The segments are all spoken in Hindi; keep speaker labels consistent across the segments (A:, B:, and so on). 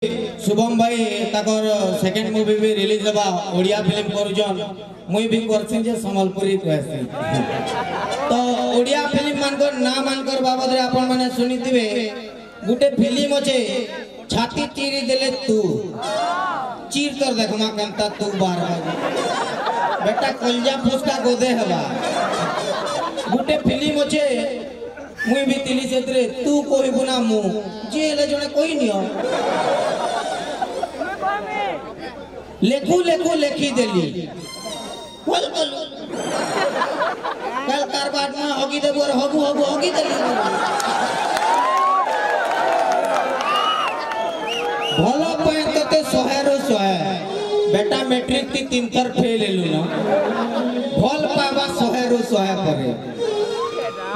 A: शुभम भाई ताकर सेकंड मूवी भी रिलीज हबा ओडिया फिल्म करूजन मुई भी करछी जे संबलपुरी कहसी तो ओडिया फिल्म मानकर ना मानकर बाबद रे आपण माने सुनिथिबे गुटे फिल्म अछे छाती चीरी देले तू चीर कर देखमा केनता तू बार बेटा कलजा फुसका गोदे हबा गुटे फिल्म अछे मुई भी तिली सेतरे तू कहबु ना मु जे ले जने कोई नियो लेखु लेखु लेखी देली बोल कलु कल कारबाट में होगी देबो और हबु हबु होगी देली भलो पे तते 100 रो 100 बेटा मैट्रिक ती 3 थर फेल हेलु न भल पाबा 100 रो 100 करे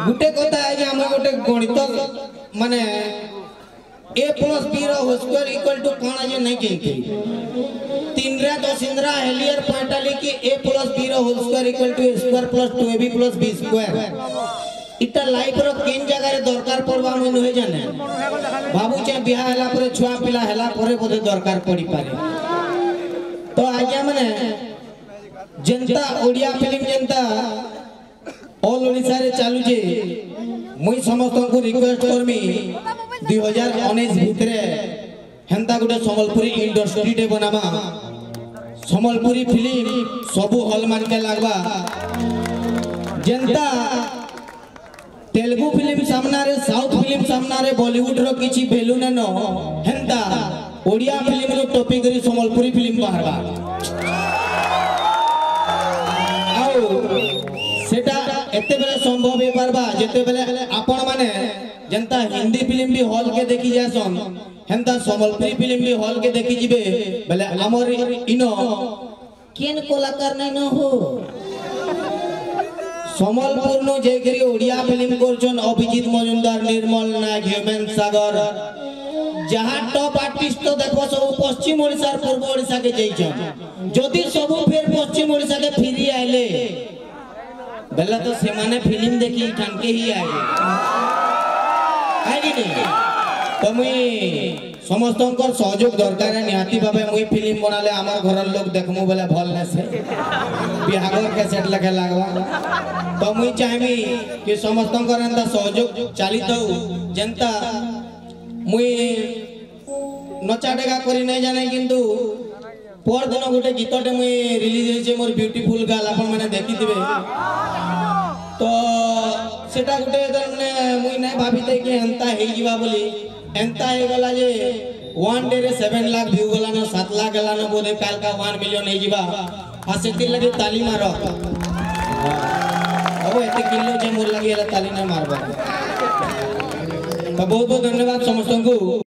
A: गुटे कथा है जे हम गोटे गणित माने a plus b रो होल स्क्वायर इक्वल टू काना जे नहीं कहते 3 रे 10 इंद्रा हेलियर पॉइंट की a plus b रो whole square equal to a square plus 2ab plus b square इटा लाइफ रो केन जगह रे दरकार पड़बा मन होय जाने बाबू चे बियाह हला परे छुआ पिला हला परे बोधे दरकार पड़ी पारे तो आज्ञा माने जनता ओडिया फिल्म जनता ऑल ओडिसा रे चालू जे मुई समस्त को रिक्वेस्ट करमी 2019 भितरे हेंता गुटे संबलपुरी इंडस्ट्री डे बनामा संबलपुरी फिल्म सबु हॉल मान के लागबा जनता तेलुगु फिल्म सामना रे साउथ फिल्म सामना रे बॉलीवुड रो किछि भेलु न हेंता ओडिया फिल्म रो टॉपिक करी संबलपुरी फिल्म बाहरबा आउ सेटा एते बेले संभव हे परबा जेते बेले आपण माने जनता हिंदी फिल्म भी हॉल के देखि जासन हेंता संबलपुरी फिल्म भी हॉल के देखि जिबे बेले हमर इनो केन कलाकार नै न हो संबलपुर नो जे करी ओडिया फिल्म करछन अभिजीत मजुमदार निर्मल नायक हेमंत सागर जहां टॉप आर्टिस्ट तो देखो सब पश्चिम ओडिसा और पूर्व ओडिसा के जइछन जदि सब फेर पश्चिम ओडिसा के फिरी आइले बेला तो से माने फिल्म देखी ठान के ही आए आगे नहीं तो मुई समस्तंकर सहयोग दरकार है निहाती भाबे मुई फिल्म बनाले हमर घरर लोग देखमु बेले भल न से बिहागर के सेट लगे लागवा तो मुई चाहबी कि समस्तंकर एंता सहयोग चाली दउ जनता मुई नचा डेगा करी नै जाने किंतु पर दिन गोटे गीतटे मुई रिलीज होइछे मोर ब्यूटीफुल गर्ल आपण माने देखिथिबे तो सेटा गोटे माने मुई नै भाबिते कि एंता हे जीवा बोली एंता हे गला जे 1 डे रे 7 लाख व्यू गला न 7 लाख गला न बोले काल का 1 मिलियन हे जीवा आ सेति लगे ताली मारो अब एते किलो जे मोर लगे ताली न मारबा तो बहुत बहुत धन्यवाद समस्त को।